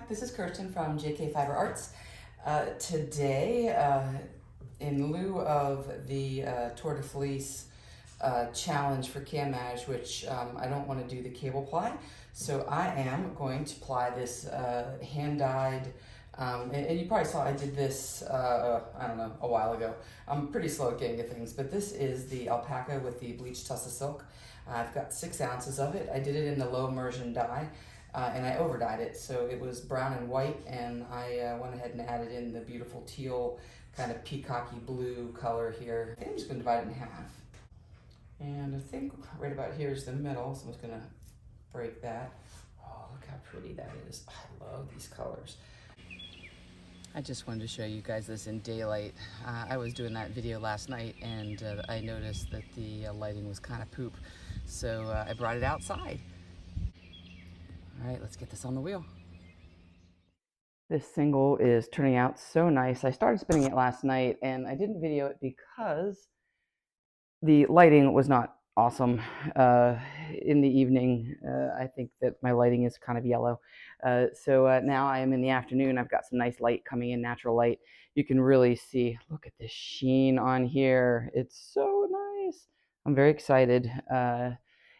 This is Kirsten from JK Fiber Arts. Today, in lieu of the Tour de Fleece challenge for Camage, which I don't want to do the cable ply, so I am going to ply this hand-dyed, and you probably saw I did this, I don't know, a while ago. I'm pretty slow at getting to things, but this is the alpaca with the bleached Tussah silk. I've got 6 ounces of it. I did it in the low immersion dye. And I overdyed it, so it was brown and white, and I went ahead and added in the beautiful teal, kind of peacocky blue color here. I think I'm just going to divide it in half. And I think right about here is the middle, so I'm just going to break that. Oh, look how pretty that is. I love these colors. I just wanted to show you guys this in daylight. I was doing that video last night, and I noticed that the lighting was kind of poop, so I brought it outside. All right, let's get this on the wheel. This single is turning out so nice. I started spinning it last night and I didn't video it because the lighting was not awesome. In the evening, I think that my lighting is kind of yellow. So now I am in the afternoon. I've got some nice light coming in, natural light. You can really see, look at the sheen on here. It's so nice. I'm very excited.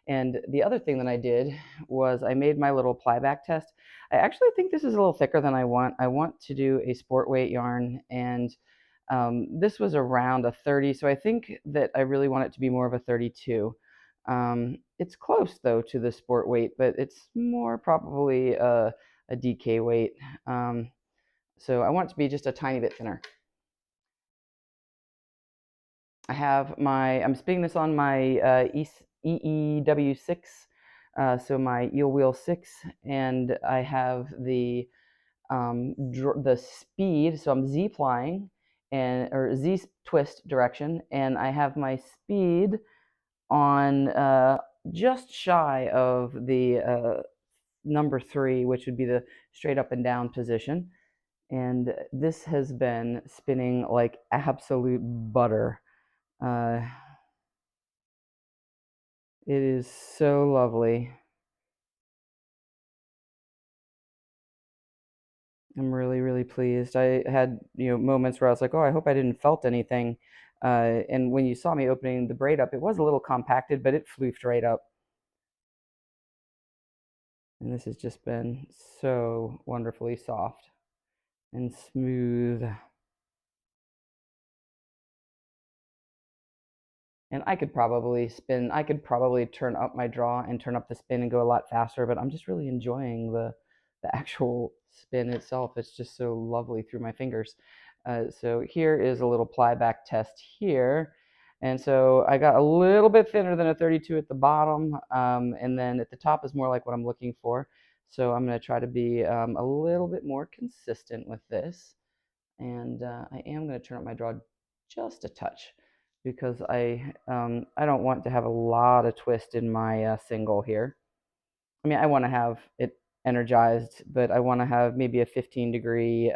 And the other thing that I did was I made my little plyback test. I actually think this is a little thicker than I want. I want to do a sport weight yarn, and this was around a 30, so I think that I really want it to be more of a 32. It's close though to the sport weight, but it's more probably a DK weight. So I want it to be just a tiny bit thinner. I have I'm spinning this on my EEW6, so my eel wheel 6, and I have the speed, so I'm Z-plying, or Z twist direction, and I have my speed on just shy of the number 3, which would be the straight up and down position. And this has been spinning like absolute butter. It is so lovely. I'm really, really pleased. I had, moments where I was like, oh, I hope I didn't felt anything. And when you saw me opening the braid up, it was a little compacted, but it floofed right up. And this has just been so wonderfully soft and smooth. And I could probably turn up my draw and turn up the spin and go a lot faster, but I'm just really enjoying the actual spin itself. It's just so lovely through my fingers. So here is a little plyback test here. And so I got a little bit thinner than a 32 at the bottom, and then at the top is more like what I'm looking for. So I'm going to try to be a little bit more consistent with this. And I am going to turn up my draw just a touch, because I don't want to have a lot of twist in my single here. I mean, I want to have it energized, but I want to have maybe a 15-degree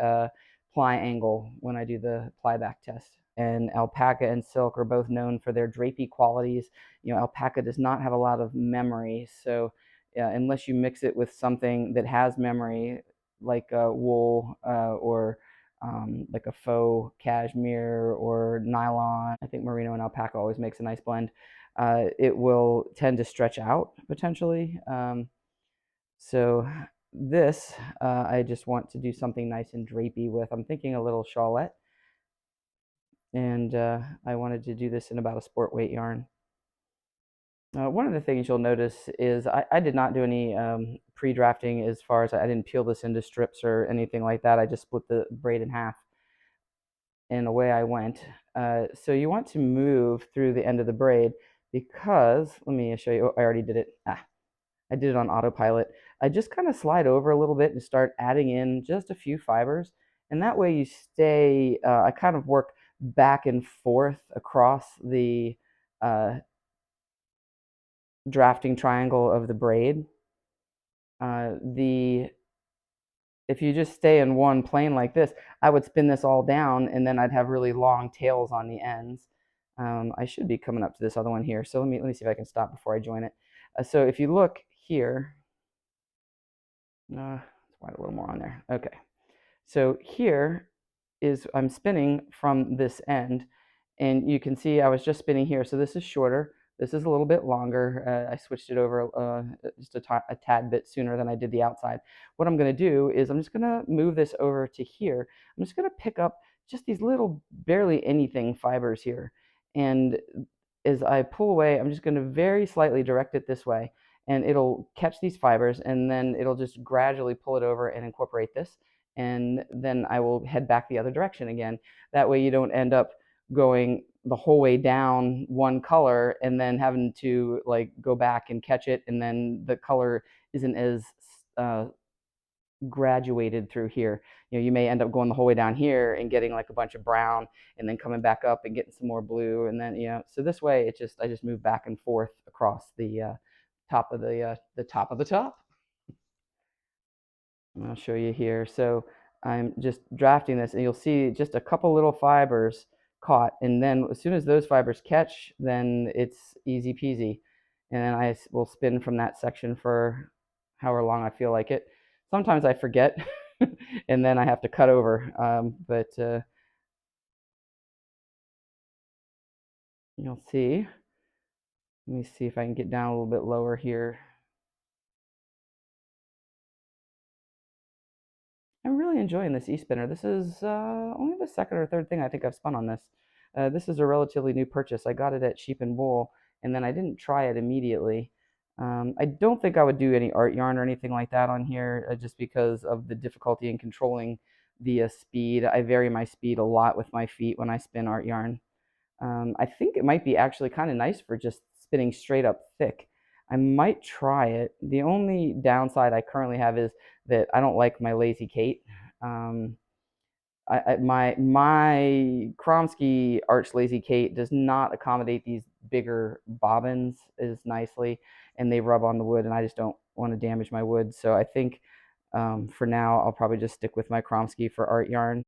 ply angle when I do the plyback test. And alpaca and silk are both known for their drapey qualities. Alpaca does not have a lot of memory, so unless you mix it with something that has memory, like wool or like a faux cashmere or nylon. I think merino and alpaca always makes a nice blend. It will tend to stretch out potentially. So this, I just want to do something nice and drapey with. I'm thinking a little shawlette, and I wanted to do this in about a sport weight yarn. One of the things you'll notice is I did not do any pre-drafting, as far as I didn't peel this into strips or anything like that. I just split the braid in half, and away I went. So you want to move through the end of the braid, because, let me show you, I already did it. I did it on autopilot. I just kind of slide over a little bit and start adding in just a few fibers, and that way you stay, I kind of work back and forth across the drafting triangle of the braid. If you just stay in one plane like this, I would spin this all down, and then I'd have really long tails on the ends. I should be coming up to this other one here, so let me see if I can stop before I join it. So if you look here, it's wind a little more on there. Okay. So here is, I'm spinning from this end, and you can see I was just spinning here. So this is shorter. This is a little bit longer. I switched it over just a tad bit sooner than I did the outside. What I'm going to do is I'm just going to move this over to here. I'm just going to pick up just these little barely anything fibers here. And as I pull away, I'm just going to very slightly direct it this way, and it'll catch these fibers, and then it'll just gradually pull it over and incorporate this. And then I will head back the other direction again. That way you don't end up going the whole way down one color and then having to like go back and catch it, and then the color isn't as graduated through here. You know, you may end up going the whole way down here and getting like a bunch of brown, and then coming back up and getting some more blue, and then, you know, so this way it just, I just move back and forth across the top of the top of the top. And I'll show you here. So I'm just drafting this, and you'll see just a couple little fibers caught, and then as soon as those fibers catch, then it's easy peasy. And then I will spin from that section for however long I feel like it. Sometimes I forget and then I have to cut over, but you'll see. Let me see if I can get down a little bit lower here. I'm really enjoying this e-spinner. This is only the second or third thing I think I've spun on this. This is a relatively new purchase. I got it at Sheep and Wool, and then I didn't try it immediately. I don't think I would do any art yarn or anything like that on here, just because of the difficulty in controlling the speed. I vary my speed a lot with my feet when I spin art yarn. I think it might be actually kind of nice for just spinning straight up thick. I might try it. The only downside I currently have is that I don't like my Lazy Kate. My Kromsky Arch Lazy Kate does not accommodate these bigger bobbins as nicely, and they rub on the wood, and I just don't want to damage my wood. So I think for now I'll probably just stick with my Kromsky for art yarn.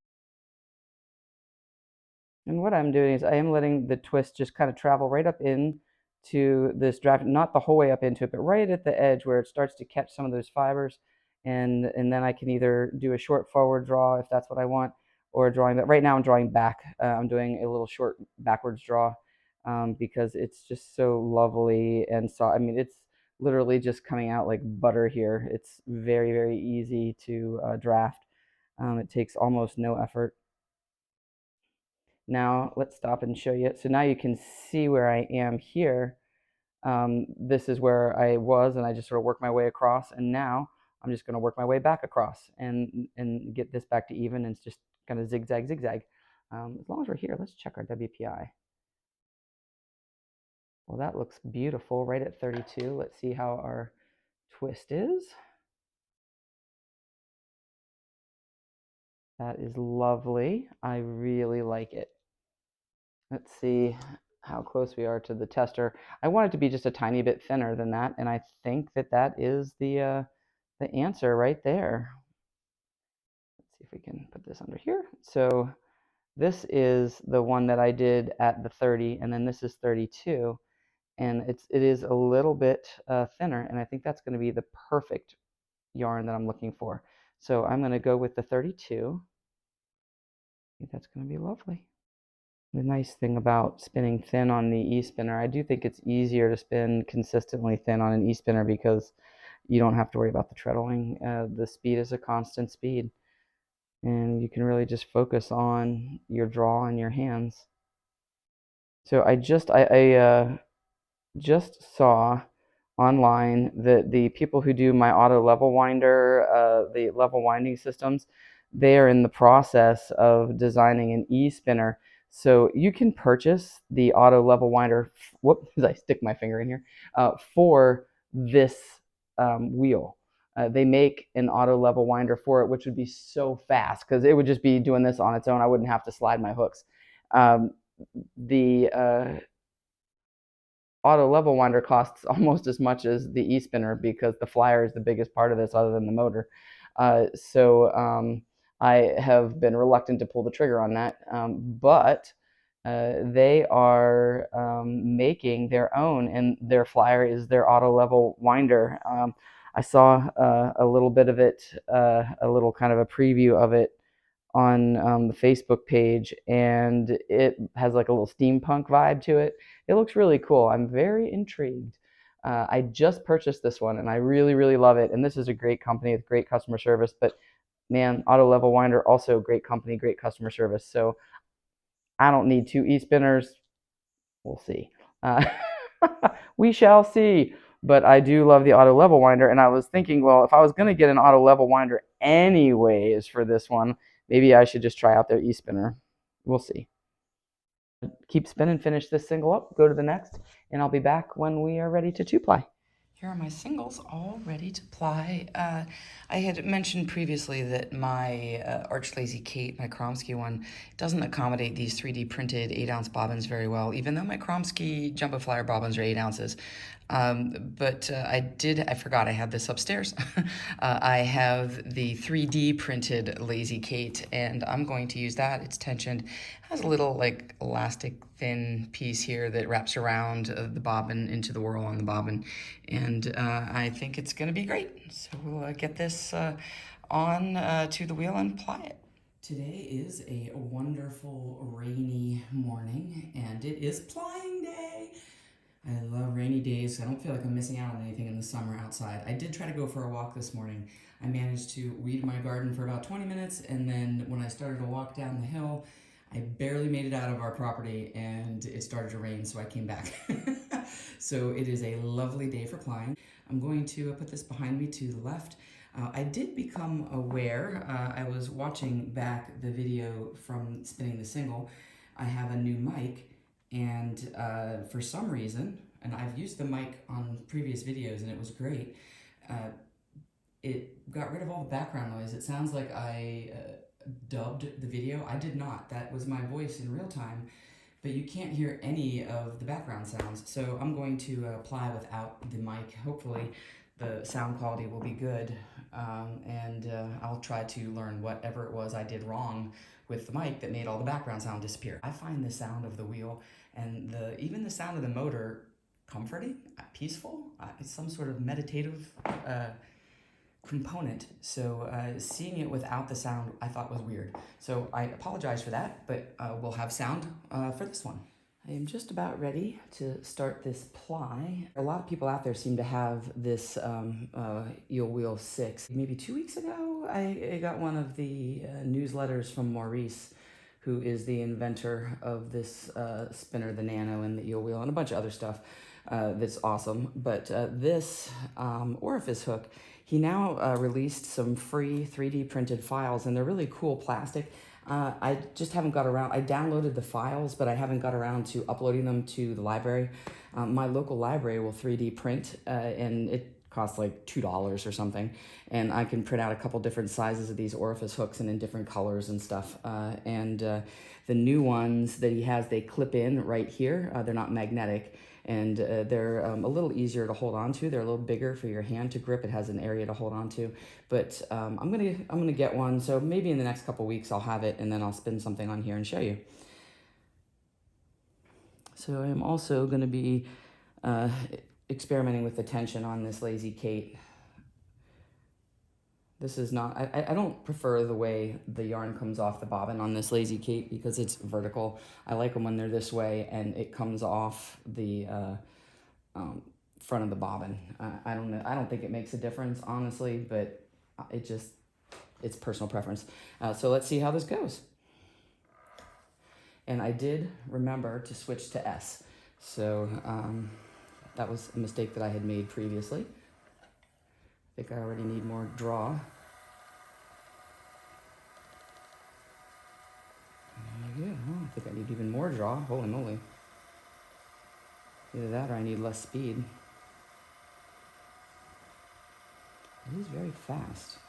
And what I'm doing is I am letting the twist just kind of travel right up in to this draft, not the whole way up into it, but right at the edge where it starts to catch some of those fibers. And then I can either do a short forward draw if that's what I want, or drawing that. Right now I'm drawing back. I'm doing a little short backwards draw because it's just so lovely and soft. I mean, it's literally just coming out like butter here. It's very, very easy to draft. It takes almost no effort. Now let's stop and show you. So now you can see where I am here. This is where I was, and I just sort of worked my way across, and now I'm just going to work my way back across and get this back to even, and it's just kind of zigzag, zigzag. As long as we're here, let's check our WPI. Well, that looks beautiful right at 32. Let's see how our twist is. That is lovely. I really like it. Let's see how close we are to the tester. I want it to be just a tiny bit thinner than that, and I think that that is the answer right there. Let's see if we can put this under here. So this is the one that I did at the 30, and then this is 32, and it is a little bit thinner, and I think that's going to be the perfect yarn that I'm looking for. So I'm going to go with the 32. I think that's going to be lovely. The nice thing about spinning thin on the e-spinner, I do think it's easier to spin consistently thin on an e-spinner because you don't have to worry about the treadling. The speed is a constant speed, and you can really just focus on your draw and your hands. So I just saw online that the people who do my auto level winder, the level winding systems, they are in the process of designing an e-spinner. So you can purchase the auto level winder, whoops, I stick my finger in here, for this wheel. They make an auto level winder for it, which would be so fast because it would just be doing this on its own. I wouldn't have to slide my hooks. The auto level winder costs almost as much as the e-spinner because the flyer is the biggest part of this other than the motor. So I have been reluctant to pull the trigger on that, but they are making their own, and their flyer is their auto level winder. I saw a little bit of it, a little kind of a preview of it on the Facebook page, and it has like a little steampunk vibe to it. It looks really cool. I'm very intrigued. I just purchased this one and I really, really love it. And this is a great company with great customer service. But man, Auto Level Winder, also great company, great customer service. So I don't need two e-spinners. We'll see. Uh, we shall see. But I do love the auto level winder, and I was thinking, well, if I was going to get an auto level winder anyways for this one, maybe I should just try out their e-spinner. We'll see. Keep spinning, finish this single up, go to the next, and I'll be back when we are ready to two-ply. Here are my singles all ready to ply. I had mentioned previously that my Arch Lazy Kate, my Kromsky one, doesn't accommodate these 3D printed 8-ounce bobbins very well, even though my Kromsky Jumbo Flyer bobbins are 8 ounces. But I forgot I had this upstairs. I have the 3D printed Lazy Kate, and I'm going to use that. It's tensioned, has a little like elastic thin piece here that wraps around the bobbin into the whirl on the bobbin, and I think it's going to be great. So we'll get this on to the wheel and ply it. Today is a wonderful rainy morning, and it is plying day. I love rainy days. I don't feel like I'm missing out on anything in the summer outside. I did try to go for a walk this morning. I managed to weed my garden for about 20 minutes, and then when I started to walk down the hill, I barely made it out of our property and it started to rain, so I came back. So it is a lovely day for plying. I'm going to put this behind me to the left. I did become aware, I was watching back the video from spinning the single. I have a new mic, and for some reason, and I've used the mic on previous videos and it was great, it got rid of all the background noise. It sounds like I dubbed the video. I did not. That was my voice in real time, but you can't hear any of the background sounds. So I'm going to apply without the mic. Hopefully the sound quality will be good, and I'll try to learn whatever it was I did wrong with the mic that made all the background sound disappear. I find the sound of the wheel and even the sound of the motor comforting, peaceful. It's some sort of meditative component. So seeing it without the sound I thought was weird. So I apologize for that, but we'll have sound for this one. I am just about ready to start this ply. A lot of people out there seem to have this Eel Wheel 6. Maybe 2 weeks ago, I got one of the newsletters from Maurice, who is the inventor of this spinner, the Nano, and the Eel Wheel, and a bunch of other stuff that's awesome. But this orifice hook, he now released some free 3D printed files, and they're really cool plastic. I just haven't got around. I downloaded the files, but I haven't got around to uploading them to the library. My local library will 3D print, and it costs like $2 or something. And I can print out a couple different sizes of these orifice hooks and in different colors and stuff. The new ones that he has, they clip in right here. They're not magnetic. And they're a little easier to hold on to. They're a little bigger for your hand to grip. It has an area to hold on to. But I'm gonna get one. So maybe in the next couple weeks I'll have it, and then I'll spin something on here and show you. So I'm also gonna be experimenting with the tension on this Lazy Kate. This is not, I don't prefer the way the yarn comes off the bobbin on this Lazy Kate because it's vertical. I like them when they're this way and it comes off the front of the bobbin. I don't know. I don't think it makes a difference, honestly, but it's personal preference. So let's see how this goes. And I did remember to switch to S. So that was a mistake that I had made previously. I think I already need more draw. Yeah, I think I need even more draw. Holy moly. Either that or I need less speed. It is very fast.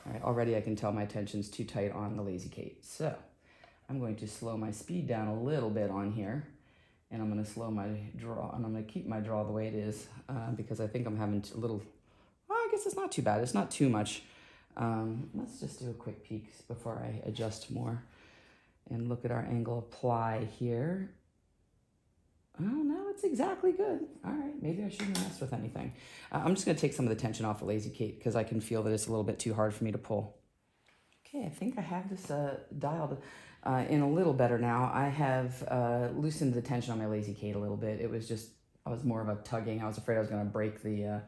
All right, already I can tell my tension's too tight on the Lazy Kate. So I'm going to slow my speed down a little bit on here, and I'm going to slow my draw, and I'm going to keep my draw the way it is because I think I'm having a little, well, I guess it's not too bad. It's not too much. Let's just do a quick peek before I adjust more and look at our angle of ply here. Oh, no, it's exactly good. All right, maybe I shouldn't mess with anything. I'm just gonna take some of the tension off of Lazy Kate because I can feel that it's a little bit too hard for me to pull. Okay, I think I have this dialed in a little better now. I have loosened the tension on my Lazy Kate a little bit. It was just, I was more of a tugging. I was afraid I was gonna break the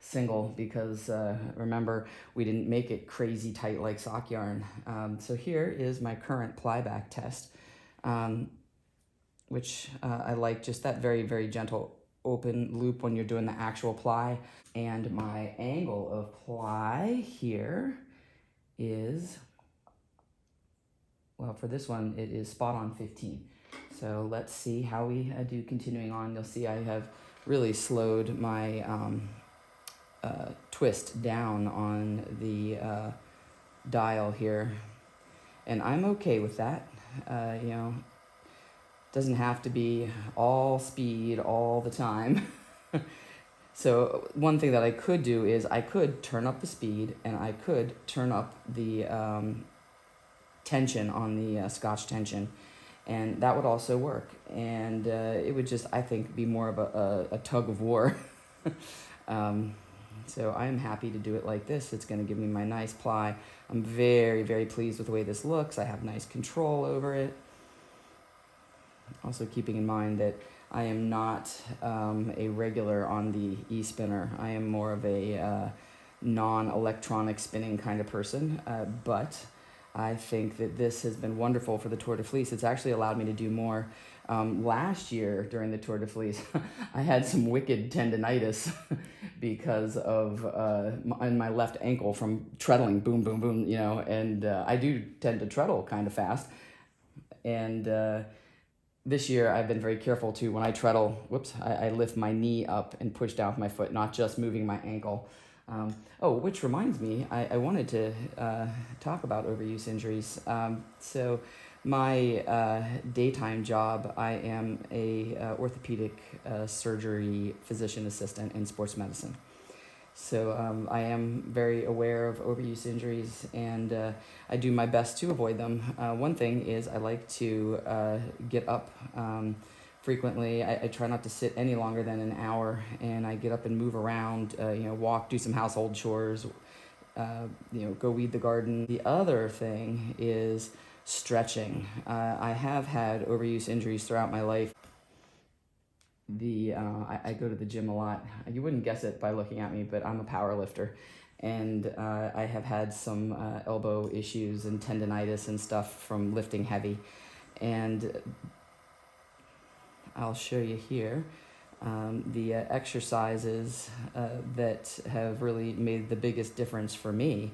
single because remember, we didn't make it crazy tight like sock yarn. So here is my current ply back test. Which I like, just that very, very gentle open loop when you're doing the actual ply. And my angle of ply here is, well, for this one, it is spot on 15. So let's see how we do continuing on. You'll see I have really slowed my twist down on the dial here. And I'm okay with that. You know, doesn't have to be all speed all the time. So one thing that I could do is I could turn up the speed and I could turn up the tension on the Scotch tension, and that would also work. And it would just, I think, be more of a tug of war. So I'm happy to do it like this. It's going to give me my nice ply. I'm very, very pleased with the way this looks. I have nice control over it. Also keeping in mind that I am not a regular on the e-spinner. I am more of a non-electronic spinning kind of person, but I think that this has been wonderful for the Tour de Fleece. It's actually allowed me to do more. Last year during the Tour de Fleece, I had some wicked tendinitis because of my left ankle from treadling, boom, boom, boom, you know, and I do tend to treadle kind of fast. And this year, I've been very careful to, when I treadle, whoops, I lift my knee up and push down with my foot, not just moving my ankle. Oh, which reminds me, I wanted to talk about overuse injuries. So my daytime job, I am a orthopedic surgery physician assistant in sports medicine. So I am very aware of overuse injuries, and I do my best to avoid them. One thing is I like to get up frequently. I try not to sit any longer than an hour, and I get up and move around, you know, walk, do some household chores, you know, go weed the garden. The other thing is stretching. I have had overuse injuries throughout my life. I go to the gym a lot. You wouldn't guess it by looking at me, but I'm a power lifter, and I have had some elbow issues and tendonitis and stuff from lifting heavy. And I'll show you here the exercises that have really made the biggest difference for me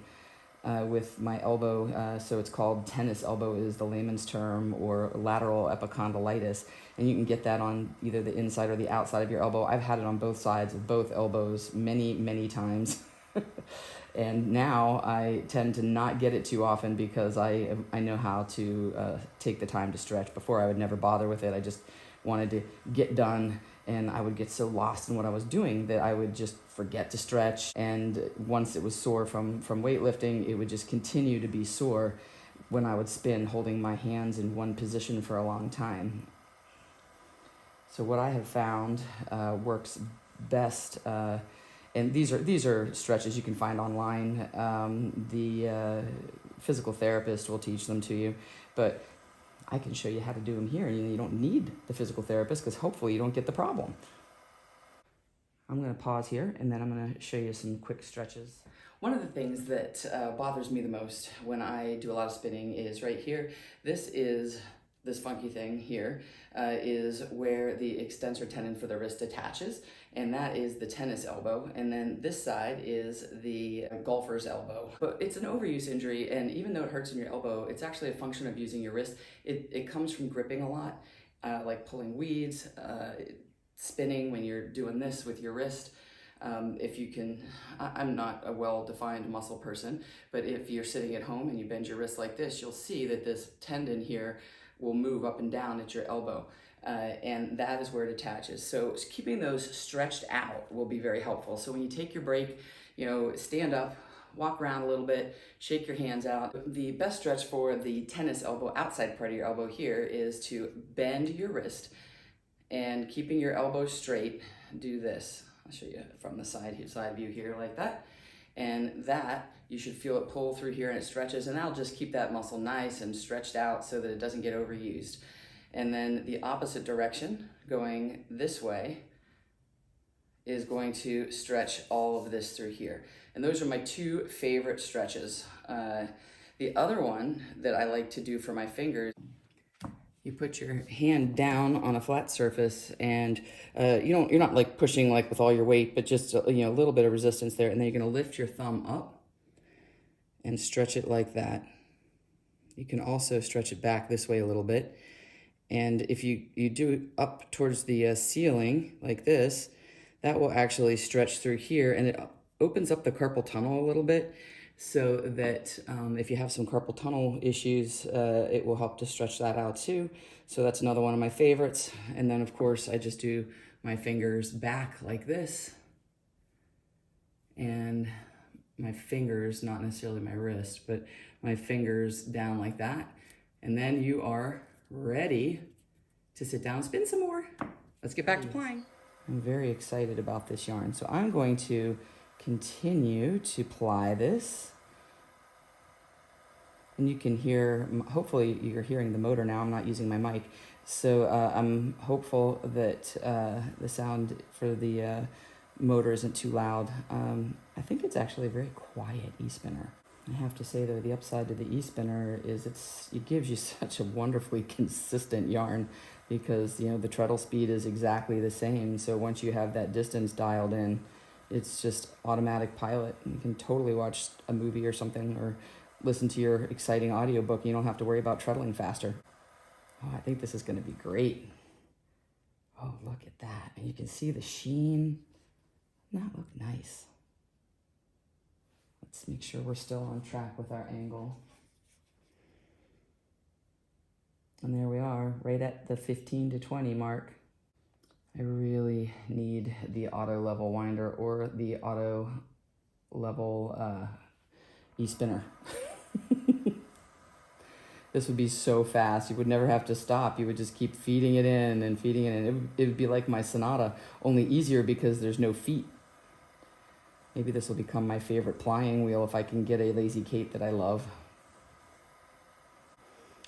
with my elbow. So it's called tennis elbow is the layman's term, or lateral epicondylitis. And you can get that on either the inside or the outside of your elbow. I've had it on both sides of both elbows many, many times. And now I tend to not get it too often because I know how to take the time to stretch. Before I would never bother with it. I just wanted to get done, and I would get so lost in what I was doing that I would just forget to stretch. And once it was sore from weightlifting, it would just continue to be sore when I would spin holding my hands in one position for a long time. So what I have found works best, and these are stretches you can find online. The physical therapist will teach them to you, but I can show you how to do them here. You don't need the physical therapist because hopefully you don't get the problem. I'm going to pause here, and then I'm going to show you some quick stretches. One of the things that bothers me the most when I do a lot of spinning is right here. This funky thing here is where the extensor tendon for the wrist attaches, and that is the tennis elbow. And then this side is the golfer's elbow. But it's an overuse injury, and even though it hurts in your elbow, it's actually a function of using your wrist. It comes from gripping a lot, like pulling weeds, spinning when you're doing this with your wrist. If you can, I'm not a well-defined muscle person, but if you're sitting at home and you bend your wrist like this, you'll see that this tendon here will move up and down at your elbow, and that is where it attaches. So keeping those stretched out will be very helpful. So when you take your break, you know, stand up, walk around a little bit, shake your hands out. The best stretch for the tennis elbow, outside part of your elbow here, is to bend your wrist and keeping your elbow straight, do this. I'll show you from the side view here like that. And that, you should feel it pull through here and it stretches, and that'll just keep that muscle nice and stretched out so that it doesn't get overused. And then the opposite direction, going this way, is going to stretch all of this through here. And those are my two favorite stretches. The other one that I like to do for my fingers, you put your hand down on a flat surface, and you're not like pushing like with all your weight, but just a little bit of resistance there, and then you're gonna lift your thumb up and stretch it like that. You can also stretch it back this way a little bit, and if you do it up towards the ceiling like this, that will actually stretch through here, and it opens up the carpal tunnel a little bit, so that if you have some carpal tunnel issues, it will help to stretch that out too. So that's another one of my favorites. And then of course I just do my fingers back like this, and my fingers, not necessarily my wrist, but my fingers down like that. And then you are ready to sit down and spin some more. Let's get back to plying. I'm very excited about this yarn. So I'm going to continue to ply this. And you can hear, hopefully you're hearing the motor now. I'm not using my mic. So I'm hopeful that the sound for the motor isn't too loud. I think it's actually a very quiet e-spinner. I have to say though, the upside to the e-spinner is it gives you such a wonderfully consistent yarn, because the treadle speed is exactly the same. So once you have that distance dialed in, it's just automatic pilot. You can totally watch a movie or something, or listen to your exciting audiobook. You don't have to worry about treadling faster. Oh, I think this is going to be great. Oh, look at that. And you can see the sheen. Doesn't that look nice? Let's make sure we're still on track with our angle. And there we are, right at the 15 to 20 mark. I really need the auto level winder or the auto level e-spinner. This would be so fast. You would never have to stop. You would just keep feeding it in and feeding it in. It would be like my Sonata, only easier because there's no feet. Maybe this will become my favorite plying wheel if I can get a Lazy Kate that I love.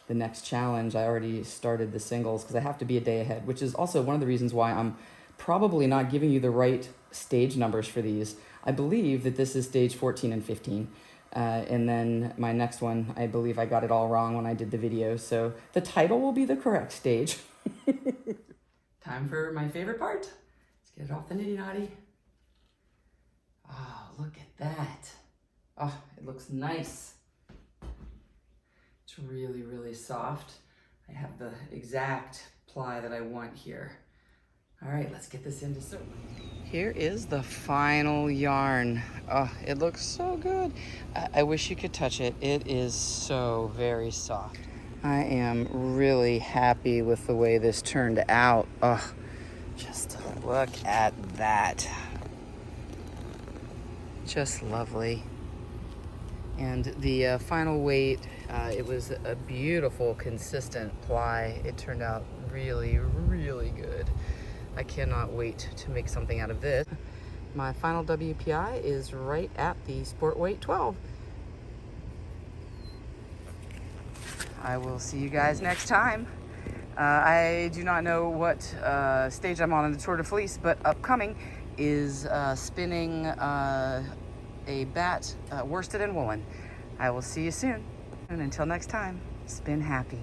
The next challenge, I already started the singles because I have to be a day ahead, which is also one of the reasons why I'm probably not giving you the right stage numbers for these. I believe that this is stage 14 and 15. And then my next one, I believe I got it all wrong when I did the video. So the title will be the correct stage. Time for my favorite part. Let's get it off the nitty-knotty. Oh, look at that. Oh, it looks nice. It's really, really soft. I have the exact ply that I want here. All right, let's get this into sewing. Here is the final yarn. Oh, it looks so good. I wish you could touch it. It is so very soft. I am really happy with the way this turned out. Oh, just look at that. Just lovely. And the final weight, it was a beautiful, consistent ply. It turned out really, really good. I cannot wait to make something out of this. My final WPI is right at the sport weight 12. I will see you guys next time. I do not know what stage I'm on in the Tour de Fleece, but upcoming is spinning a bat worsted and woolen. I will see you soon. And until next time, spin happy.